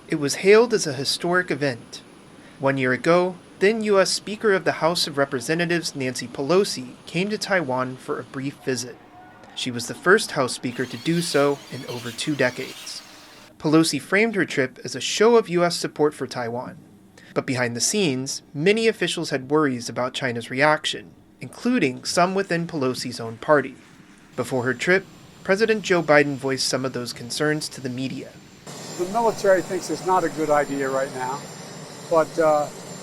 It was hailed as a historic event. 1 year ago, then U.S. Speaker of the House of Representatives Nancy Pelosi came to Taiwan for a brief visit. She was the first House Speaker to do so in over 2 decades. Pelosi framed her trip as a show of U.S. support for Taiwan. But behind the scenes, many officials had worries about China's reaction, including some within Pelosi's own party. Before her trip, President Joe Biden voiced some of those concerns to the media. The military thinks it's not a good idea right now, but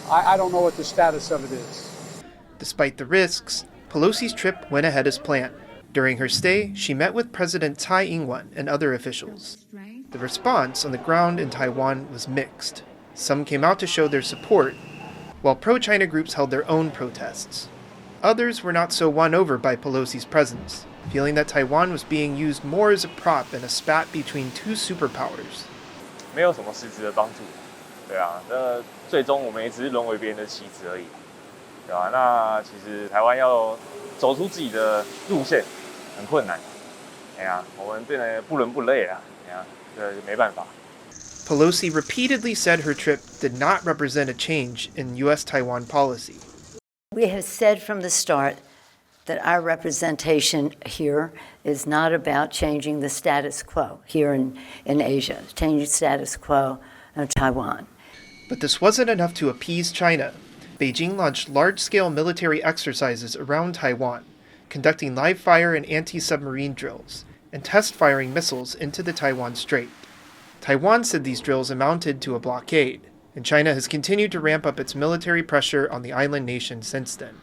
I don't know what the status of it is. Despite the risks, Pelosi's trip went ahead as planned. During her stay, she met with President Tsai Ing-wen and other officials. The response on the ground in Taiwan was mixed. Some came out to show their support, while pro-China groups held their own protests. Others were not so won over by Pelosi's presence, feeling that Taiwan was being used more as a prop in a spat between two superpowers. 没有什么实质的帮助，对啊，那最终我们也只是沦为别人的棋子而已，对吧？那其实台湾要走出自己的路线很困难，哎呀，我们变得不伦不类啊，哎呀，这没办法。Pelosi repeatedly said her trip did not represent a change in U.S. Taiwan policy. We have said from the start that our representation here is not about changing the status quo here in Asia, changing the status quo of Taiwan. But this wasn't enough to appease China. Beijing launched large-scale military exercises around Taiwan, conducting live-fire and anti-submarine drills, and test-firing missiles into the Taiwan Strait. Taiwan said these drills amounted to a blockade, and China has continued to ramp up its military pressure on the island nation since then.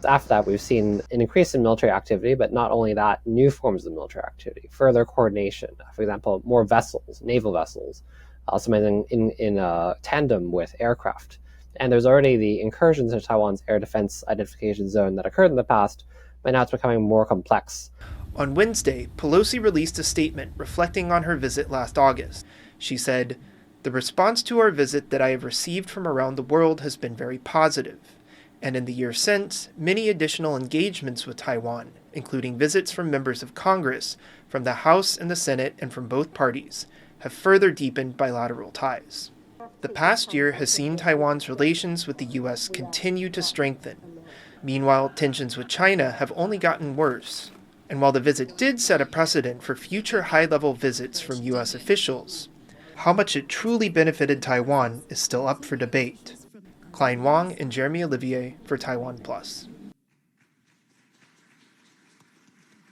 After that, we've seen an increase in military activity, but not only that, new forms of military activity, further coordination. For example, more vessels, naval vessels, something in tandem with aircraft. And there's already the incursions into Taiwan's air defense identification zone that occurred in the past, but now it's becoming more complex. On Wednesday, Pelosi released a statement reflecting on her visit last August. She said, "The response to our visit that I have received from around the world has been very positive. And in the year since, many additional engagements with Taiwan, including visits from members of Congress, from the House and the Senate, and from both parties, have further deepened bilateral ties." The past year has seen Taiwan's relations with the U.S. continue to strengthen. Meanwhile, tensions with China have only gotten worse. And while the visit did set a precedent for future high-level visits from U.S. officials, how much it truly benefited Taiwan is still up for debate. Klein, Wang, and Olivier for TaiwanPlus.